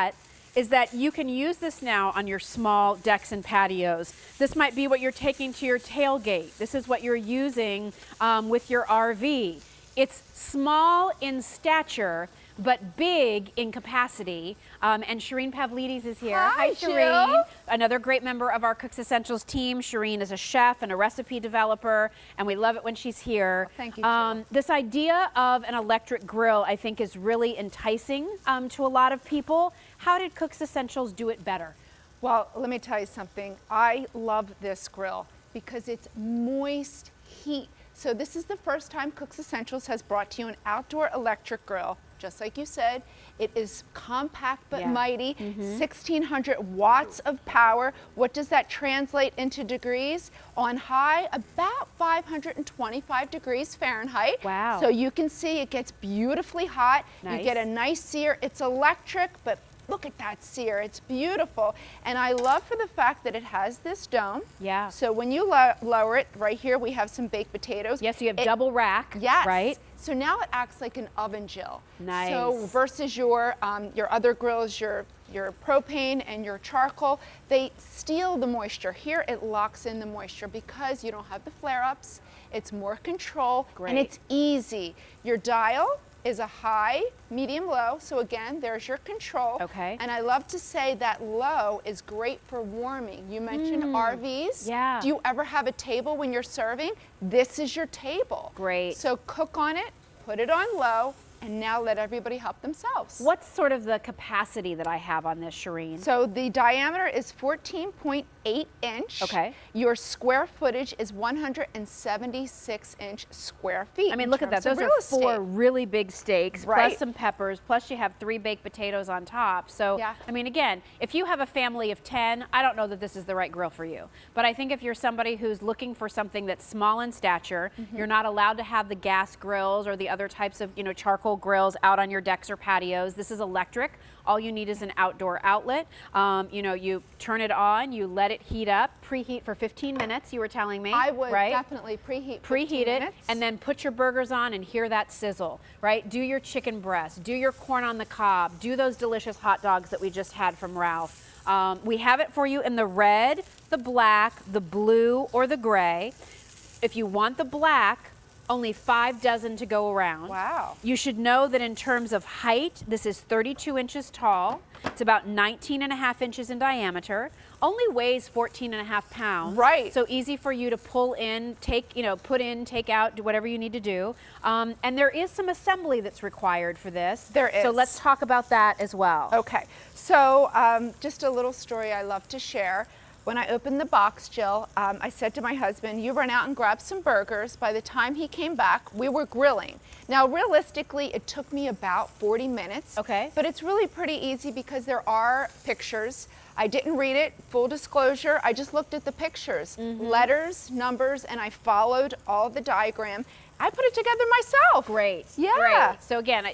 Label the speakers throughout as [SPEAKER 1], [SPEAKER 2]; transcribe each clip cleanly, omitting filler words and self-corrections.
[SPEAKER 1] that is that you can use this now on your small decks and patios. This might be what you're taking to your tailgate. This is what you're using with your RV. It's small in stature, but big in capacity. And Shireen Pavlidis is here.
[SPEAKER 2] Hi,
[SPEAKER 1] Shireen.
[SPEAKER 2] Jill.
[SPEAKER 1] Another great member of our Cooks Essentials team. Shireen is a chef and a recipe developer, and we love it when she's here.
[SPEAKER 2] Well, thank you, Jill.
[SPEAKER 1] This idea of an electric grill, I think, is really enticing to a lot of people. How did Cooks Essentials do it better?
[SPEAKER 2] Well, let me tell you something. I love this grill because it's moist heat. So this is the first time Cooks Essentials has brought to you an outdoor electric grill. Just like you said, it is compact but mighty, 1,600 watts of power. What does that translate into degrees? On high, about 525 degrees Fahrenheit.
[SPEAKER 1] Wow.
[SPEAKER 2] So you can see it gets beautifully hot.
[SPEAKER 1] Nice.
[SPEAKER 2] You get a nice sear. It's electric, but look at that sear, it's beautiful. And I love for the fact that it has this dome.
[SPEAKER 1] Yeah.
[SPEAKER 2] So when you lower it, right here we have some baked potatoes.
[SPEAKER 1] Yes, you have double rack,
[SPEAKER 2] yes.
[SPEAKER 1] right?
[SPEAKER 2] So now it acts like an oven, Jill.
[SPEAKER 1] Nice.
[SPEAKER 2] So versus your other grills, your propane and your charcoal, they steal the moisture. Here it locks in the moisture because you don't have the flare-ups. It's more control, and it's easy. Your dial is a high, medium, low. So again, there's your control.
[SPEAKER 1] Okay.
[SPEAKER 2] And I love to say that low is great for warming. You mentioned RVs.
[SPEAKER 1] Yeah.
[SPEAKER 2] Do you ever have a table when you're serving? This is your table.
[SPEAKER 1] Great.
[SPEAKER 2] So cook on it, put it on low, and now let everybody help themselves.
[SPEAKER 1] What's sort of the capacity that I have on this, Shireen?
[SPEAKER 2] So the diameter is 14.8 inch.
[SPEAKER 1] Okay.
[SPEAKER 2] Your square footage is 176 inch square feet.
[SPEAKER 1] I mean, look at that. Those are 4 really big steaks, plus some peppers, plus you have 3 baked potatoes on top. So, I mean, again, if you have a family of 10, I don't know that this is the right grill for you. But I think if you're somebody who's looking for something that's small in stature, you're not allowed to have the gas grills or the other types of, charcoal grills out on your decks or patios. This is electric. All you need is an outdoor outlet. You turn it on, you let it heat up, preheat for 15 minutes, you were telling me.
[SPEAKER 2] I would definitely preheat
[SPEAKER 1] it,
[SPEAKER 2] minutes.
[SPEAKER 1] and then put your burgers on and hear that sizzle, right? Do your chicken breast, do your corn on the cob, do those delicious hot dogs that we just had from Ralph. We have it for you in the red, the black, the blue, or the gray. If you want the black, only 5 dozen to go around.
[SPEAKER 2] Wow.
[SPEAKER 1] You should know that in terms of height, this is 32 inches tall. It's about 19.5 inches in diameter. Only weighs 14.5 pounds.
[SPEAKER 2] Right.
[SPEAKER 1] So easy for you to pull in, put in, take out, do whatever you need to do. And there is some assembly that's required for this.
[SPEAKER 2] There is.
[SPEAKER 1] So let's talk about that as well.
[SPEAKER 2] Okay. So just a little story I love to share. When I opened the box, Jill, I said to my husband, you run out and grab some burgers. By the time he came back, we were grilling. Now, realistically, it took me about 40 minutes.
[SPEAKER 1] Okay.
[SPEAKER 2] But it's really pretty easy because there are pictures. I didn't read it, full disclosure. I just looked at the pictures, letters, numbers, and I followed all the diagram. I put it together myself.
[SPEAKER 1] Great.
[SPEAKER 2] Yeah.
[SPEAKER 1] Great. So again,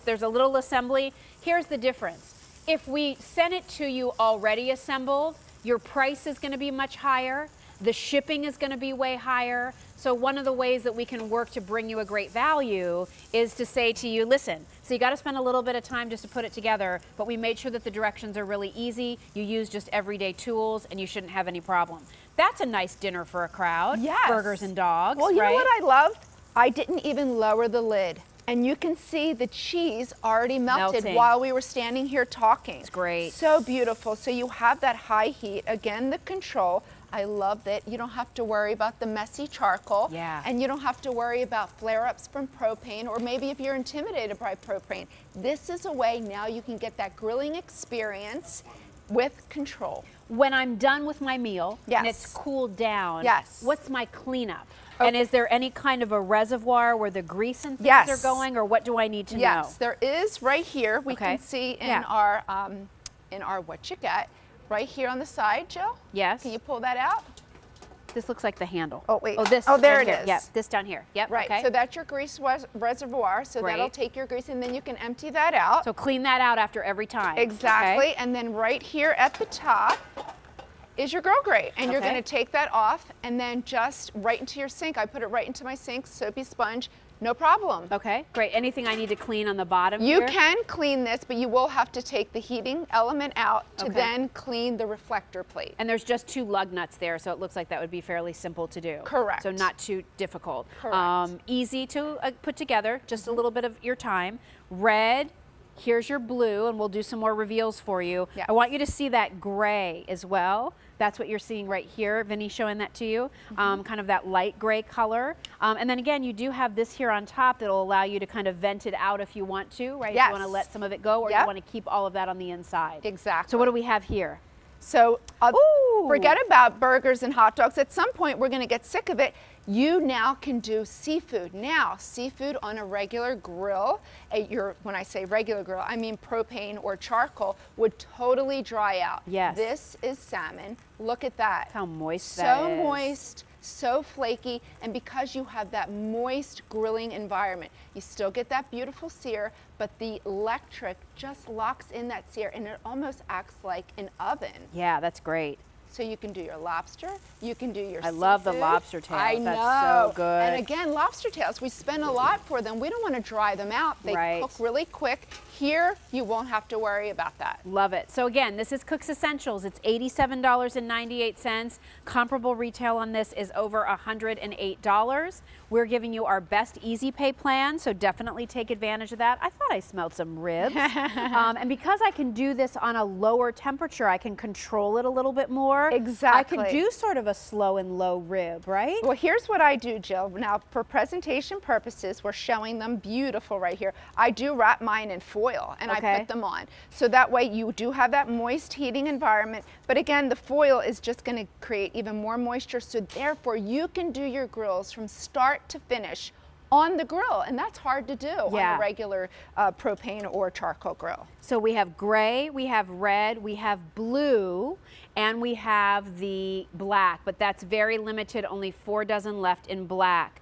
[SPEAKER 1] there's a little assembly. Here's the difference. If we sent it to you already assembled, your price is going to be much higher. The shipping is going to be way higher. So one of the ways that we can work to bring you a great value is to say to you, listen, so you got to spend a little bit of time just to put it together, but we made sure that the directions are really easy. You use just everyday tools and you shouldn't have any problem. That's a nice dinner for a crowd.
[SPEAKER 2] Yes.
[SPEAKER 1] Burgers and dogs,
[SPEAKER 2] Well, you
[SPEAKER 1] right?
[SPEAKER 2] know what I loved? I didn't even lower the lid. And you can see the cheese already melted while we were standing here talking.
[SPEAKER 1] It's great.
[SPEAKER 2] So beautiful. So you have that high heat. Again, the control. I love that you don't have to worry about the messy charcoal.
[SPEAKER 1] Yeah.
[SPEAKER 2] And you don't have to worry about flare-ups from propane, or maybe if you're intimidated by propane. This is a way now you can get that grilling experience with control.
[SPEAKER 1] When I'm done with my meal and it's cooled down, what's my cleanup? Okay. And is there any kind of a reservoir where the grease and things are going, or what do I need to know?
[SPEAKER 2] Yes, there is right here. We can see in our what you get right here on the side, Jill.
[SPEAKER 1] Yes.
[SPEAKER 2] Can you pull that out?
[SPEAKER 1] This looks like the handle.
[SPEAKER 2] Oh wait.
[SPEAKER 1] Oh, this.
[SPEAKER 2] Oh, there
[SPEAKER 1] right
[SPEAKER 2] it
[SPEAKER 1] here.
[SPEAKER 2] is.
[SPEAKER 1] Yep. This down here. Yep.
[SPEAKER 2] Right.
[SPEAKER 1] Okay.
[SPEAKER 2] So that's your grease reservoir. So that'll take your grease, and then you can empty that out.
[SPEAKER 1] So clean that out after every time.
[SPEAKER 2] Exactly.
[SPEAKER 1] Okay.
[SPEAKER 2] And then right here at the top is your grill grate, and you're going to take that off and then just right into your sink. I put it right into my sink, soapy sponge, No problem.
[SPEAKER 1] Okay, great. Anything I need to clean on the bottom
[SPEAKER 2] You
[SPEAKER 1] here?
[SPEAKER 2] can clean this, but you will have to take the heating element out to then clean the reflector plate.
[SPEAKER 1] And there's just 2 lug nuts there, so it looks like that would be fairly simple to do.
[SPEAKER 2] Correct.
[SPEAKER 1] So not too difficult.
[SPEAKER 2] Correct.
[SPEAKER 1] Easy to put together, just a little bit of your time. Red, here's your blue, and we'll do some more reveals for you.
[SPEAKER 2] Yes.
[SPEAKER 1] I want you to see that gray as well. That's what you're seeing right here. Vinny's showing that to you, kind of that light gray color. And then again, you do have this here on top that'll allow you to kind of vent it out if you want to, right?
[SPEAKER 2] Yes.
[SPEAKER 1] If you want to let some of it go, or you want to keep all of that on the inside.
[SPEAKER 2] Exactly.
[SPEAKER 1] So what do we have here?
[SPEAKER 2] So forget about burgers and hot dogs. At some point, we're going to get sick of it. You now can do seafood. Now, seafood on a regular grill, when I say regular grill, I mean propane or charcoal, would totally dry out.
[SPEAKER 1] Yes.
[SPEAKER 2] This is salmon. Look at that.
[SPEAKER 1] How moist that is.
[SPEAKER 2] So moist, so flaky, and because you have that moist grilling environment, you still get that beautiful sear, but the electric just locks in that sear, and it almost acts like an oven.
[SPEAKER 1] Yeah, that's great.
[SPEAKER 2] So you can do your lobster, you can do your seafood.
[SPEAKER 1] I love the lobster tails.
[SPEAKER 2] I know.
[SPEAKER 1] That's so good.
[SPEAKER 2] And again, lobster tails, we spend a lot for them. We don't want to dry them out. They cook really quick. Here, you won't have to worry about that.
[SPEAKER 1] Love it. So again, this is Cook's Essentials. It's $87.98. Comparable retail on this is over $108. We're giving you our best easy pay plan, so definitely take advantage of that. I thought I smelled some ribs. And because I can do this on a lower temperature, I can control it a little bit more.
[SPEAKER 2] Exactly.
[SPEAKER 1] I can do sort of a slow and low rib, right?
[SPEAKER 2] Well, here's what I do, Jill. Now, for presentation purposes, we're showing them beautiful right here. I do wrap mine in foil, and I put them on. So that way you do have that moist heating environment. But again, the foil is just going to create even more moisture. So therefore, you can do your grills from start to finish on the grill, and that's hard to do on a regular propane or charcoal grill.
[SPEAKER 1] So we have gray, we have red, we have blue, and we have the black, but that's very limited, only 4 dozen left in black.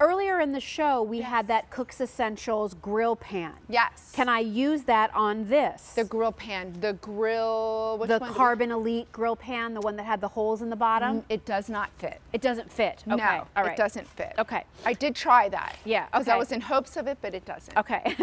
[SPEAKER 1] Earlier in the show, we had that Cook's Essentials grill pan.
[SPEAKER 2] Yes.
[SPEAKER 1] Can I use that on this?
[SPEAKER 2] The grill pan, the grill, which
[SPEAKER 1] the
[SPEAKER 2] one?
[SPEAKER 1] Carbon Elite grill pan, the one that had the holes in the bottom?
[SPEAKER 2] It does not fit.
[SPEAKER 1] It doesn't fit? Okay.
[SPEAKER 2] No,
[SPEAKER 1] all right.
[SPEAKER 2] it doesn't fit.
[SPEAKER 1] Okay.
[SPEAKER 2] I did try that.
[SPEAKER 1] Yeah,
[SPEAKER 2] because I was in hopes of it, but it doesn't.
[SPEAKER 1] Okay.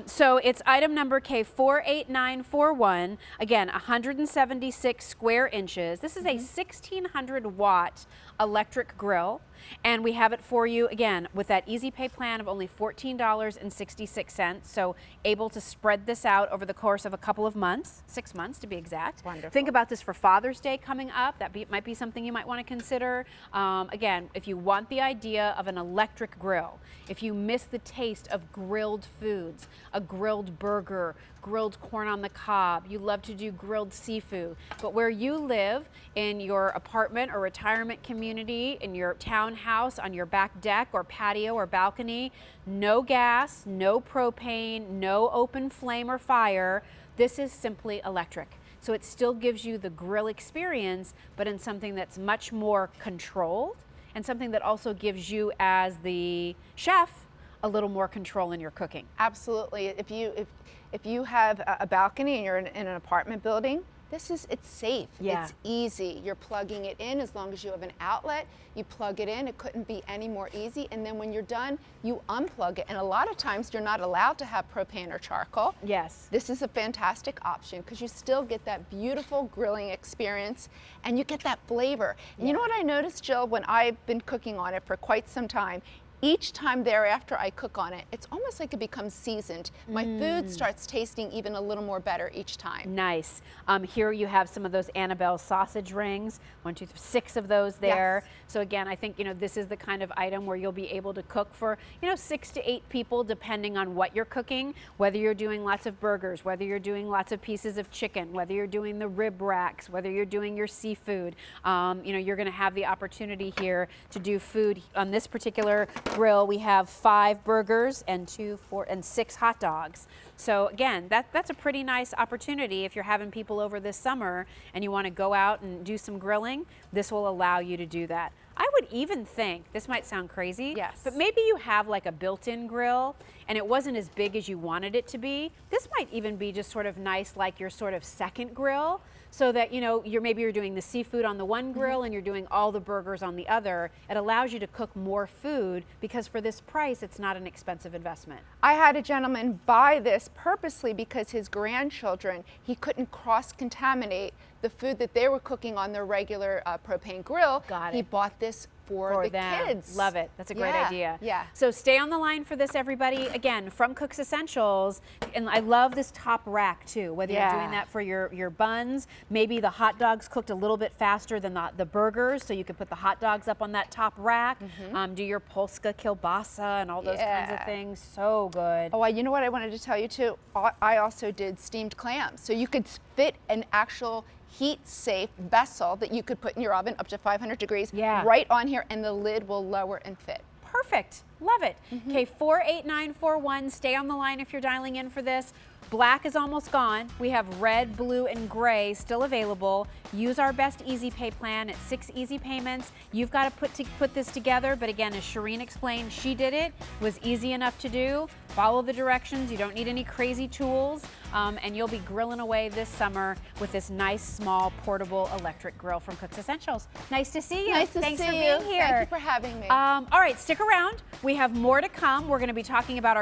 [SPEAKER 1] So it's item number K48941. Again, 176 square inches. This is a 1600 watt electric grill, and we have it for you again with that easy pay plan of only $14.66. So able to spread this out over the course of a couple of months, 6 months to be exact.
[SPEAKER 2] Wonderful.
[SPEAKER 1] Think about this for Father's Day coming up. That might be something you might want to consider. Again, if you want the idea of an electric grill, if you miss the taste of grilled foods, a grilled burger, grilled corn on the cob, you love to do grilled seafood, but where you live in your apartment or retirement community, in your townhouse, on your back deck or patio or balcony, no gas, no propane, no open flame or fire, this is simply electric. So it still gives you the grill experience, but in something that's much more controlled and something that also gives you as the chef a little more control in your cooking.
[SPEAKER 2] Absolutely. If you have a balcony and you're in an apartment building, it's safe.
[SPEAKER 1] Yeah.
[SPEAKER 2] It's easy. You're plugging it in as long as you have an outlet. You plug it in. It couldn't be any more easy. And then when you're done, you unplug it. And a lot of times you're not allowed to have propane or charcoal.
[SPEAKER 1] Yes.
[SPEAKER 2] This is a fantastic option because you still get that beautiful grilling experience and you get that flavor. And you know what I noticed, Jill, when I've been cooking on it for quite some time? Each time thereafter I cook on it, it's almost like it becomes seasoned. My food starts tasting even a little more better each time.
[SPEAKER 1] Nice. Here you have some of those Annabelle sausage rings. 1, 2, 3, 6 of those there.
[SPEAKER 2] Yes.
[SPEAKER 1] So again, I think this is the kind of item where you'll be able to cook for 6 to 8 people, depending on what you're cooking. Whether you're doing lots of burgers, whether you're doing lots of pieces of chicken, whether you're doing the rib racks, whether you're doing your seafood. You're going to have the opportunity here to do food on this particular grill. We have 5 burgers and 2, 4, and 6 hot dogs. So again, that's a pretty nice opportunity if you're having people over this summer and you want to go out and do some grilling. This will allow you to do that. I would even think, this might sound crazy,
[SPEAKER 2] yes,
[SPEAKER 1] but maybe you have like a built-in grill and it wasn't as big as you wanted it to be. This might even be just sort of nice, like your sort of second grill, so that, you know, maybe you're doing the seafood on the one grill and you're doing all the burgers on the other. It allows you to cook more food because for this price, it's not an expensive investment.
[SPEAKER 2] I had a gentleman buy this purposely because his grandchildren, he couldn't cross-contaminate the food that they were cooking on their regular propane grill.
[SPEAKER 1] Got it.
[SPEAKER 2] He bought this for the
[SPEAKER 1] them.
[SPEAKER 2] kids.
[SPEAKER 1] Love it. That's a great idea.
[SPEAKER 2] Yeah.
[SPEAKER 1] So stay on the line for this, everybody. Again, from Cook's Essentials. And I love this top rack too, whether you're doing that for your buns, maybe the hot dogs cooked a little bit faster than the burgers, so you can put the hot dogs up on that top rack, do your Polska kielbasa and all those kinds of things. So good.
[SPEAKER 2] Oh, you know what I wanted to tell you too? I also did steamed clams. So you could fit an actual heat-safe vessel that you could put in your oven up to 500 degrees right on here, and the lid will lower and fit.
[SPEAKER 1] Perfect. Love it. Okay, 48941. Stay on the line if you're dialing in for this. Black is almost gone. We have red, blue, and gray still available. Use our best easy pay plan. It's 6 easy payments. You've got to put this together, but again, as Shireen explained, she did it. It was easy enough to do. Follow the directions. You don't need any crazy tools, and you'll be grilling away this summer with this nice, small, portable electric grill from Cook's Essentials. Nice to see you.
[SPEAKER 2] Nice to
[SPEAKER 1] Thanks
[SPEAKER 2] see
[SPEAKER 1] for
[SPEAKER 2] you.
[SPEAKER 1] being here.
[SPEAKER 2] Thank you for having me.
[SPEAKER 1] All right, stick around. We have more to come. We're going to be talking about our